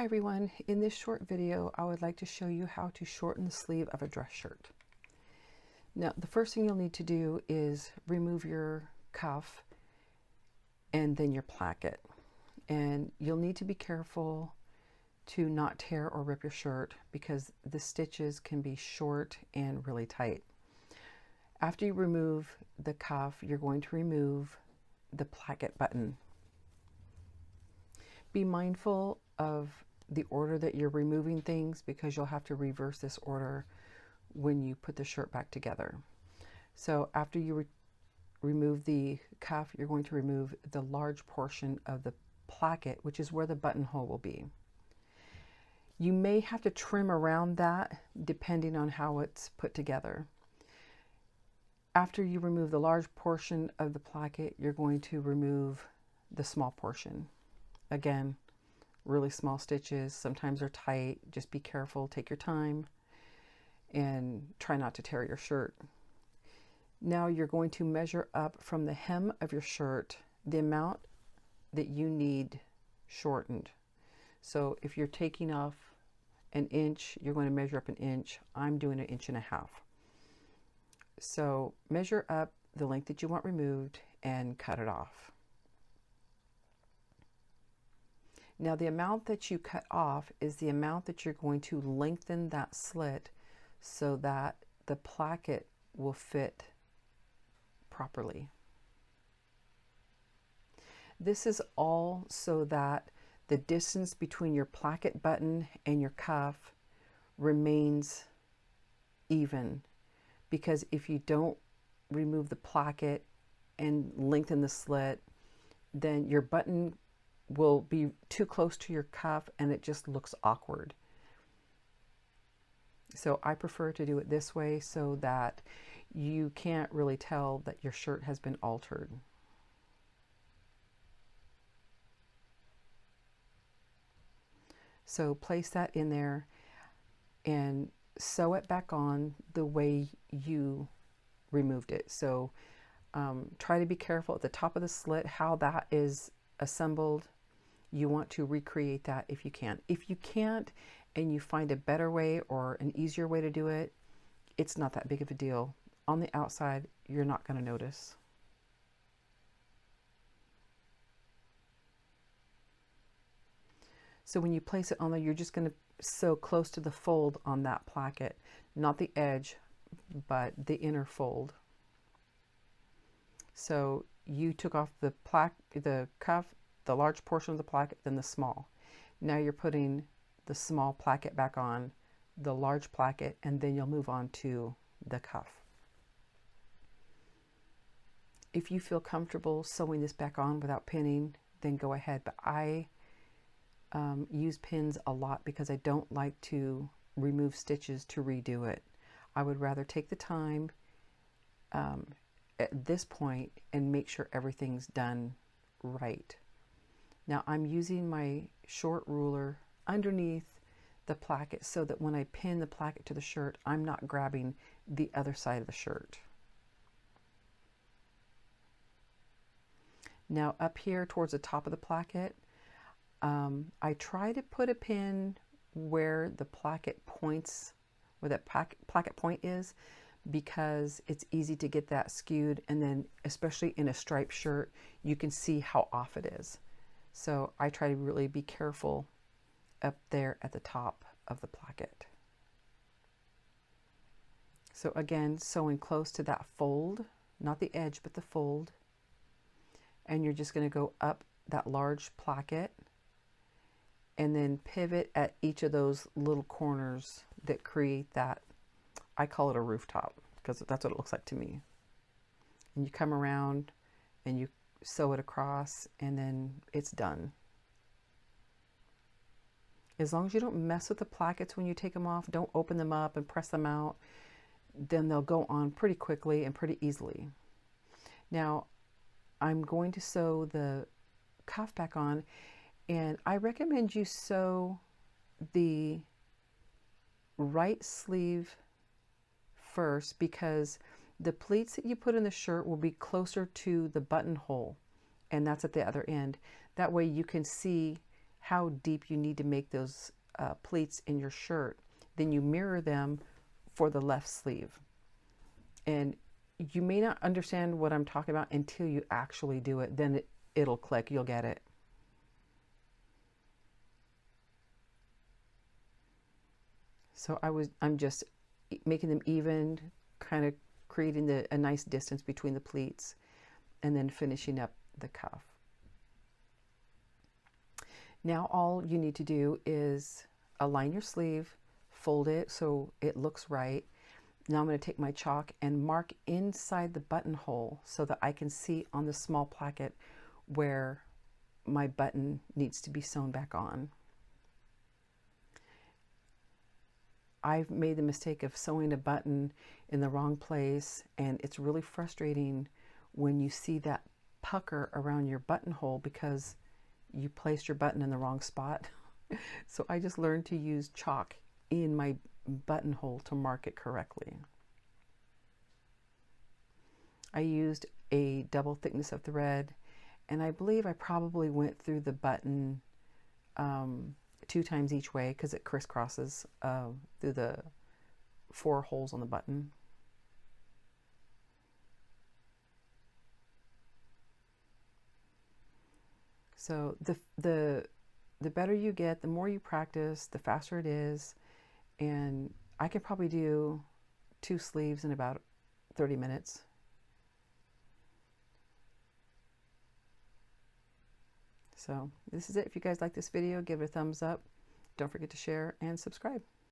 Hi everyone, in this short video I would like to show you how to shorten the sleeve of a dress shirt. Now the first thing you'll need to do is remove your cuff and then your placket, and you'll need to be careful to not tear or rip your shirt because the stitches can be short and really tight. After you remove the cuff, you're going to remove the placket button. Be mindful of the order that you're removing things because you'll have to reverse this order when you put the shirt back together. So after you remove the cuff, you're going to remove the large portion of the placket, which is where the buttonhole will be. You may have to trim around that depending on how it's put together. After you remove the large portion of the placket, you're going to remove the small portion. Again, really small stitches, sometimes they're tight. Just be careful, take your time, and try not to tear your shirt. Now you're going to measure up from the hem of your shirt the amount that you need shortened. So if you're taking off an inch, you're going to measure up an inch. I'm doing 1.5 inches. So measure up the length that you want removed and cut it off. Now the amount that you cut off is the amount that you're going to lengthen that slit so that the placket will fit properly. This is all so that the distance between your placket button and your cuff remains even, because if you don't remove the placket and lengthen the slit, then your button will be too close to your cuff and it just looks awkward. So I prefer to do it this way so that you can't really tell that your shirt has been altered. So place that in there and sew it back on the way you removed it. So try to be careful at the top of the slit how that is assembled. You want to recreate that if you can. If you can't and you find a better way or an easier way to do it, it's not that big of a deal. On the outside, you're not going to notice. So when you place it on there, you're just going to sew close to the fold on that placket, not the edge, but the inner fold. So you took off the cuff, the large portion of the placket, then the small. Now you're putting the small placket back on, the large placket, and then you'll move on to the cuff. If you feel comfortable sewing this back on without pinning, then go ahead. But I use pins a lot because I don't like to remove stitches to redo it. I would rather take the time at this point and make sure everything's done right. Now I'm using my short ruler underneath the placket so that when I pin the placket to the shirt, I'm not grabbing the other side of the shirt. Now up here towards the top of the placket, I try to put a pin where the placket points, where that placket point is, because it's easy to get that skewed, and then especially in a striped shirt, you can see how off it is. So I try to really be careful up there at the top of the placket. So again, sewing close to that fold, not the edge, but the fold. And you're just going to go up that large placket and then pivot at each of those little corners that create that, I call it a rooftop because that's what it looks like to me. And you come around and you sew it across and then it's done. As long as you don't mess with the plackets when you take them off, don't open them up and press them out, then they'll go on pretty quickly and pretty easily. Now I'm going to sew the cuff back on, and I recommend you sew the right sleeve first because the pleats that you put in the shirt will be closer to the buttonhole, and that's at the other end. That way you can see how deep you need to make those pleats in your shirt. Then you mirror them for the left sleeve. And you may not understand what I'm talking about until you actually do it. Then it'll click, you'll get it. So I'm just making them even, kind of creating a nice distance between the pleats, and then finishing up the cuff. Now all you need to do is align your sleeve, fold it so it looks right. Now I'm going to take my chalk and mark inside the buttonhole so that I can see on the small placket where my button needs to be sewn back on. I've made the mistake of sewing a button in the wrong place, and it's really frustrating when you see that pucker around your buttonhole because you placed your button in the wrong spot. So I just learned to use chalk in my buttonhole to mark it correctly. I used a double thickness of thread, and I believe I probably went through the button 2 times each way because it crisscrosses through the 4 holes on the button. So the better you get, the more you practice, the faster it is. And I could probably do 2 sleeves in about 30 minutes. So this is it. If you guys like this video, give it a thumbs up. Don't forget to share and subscribe.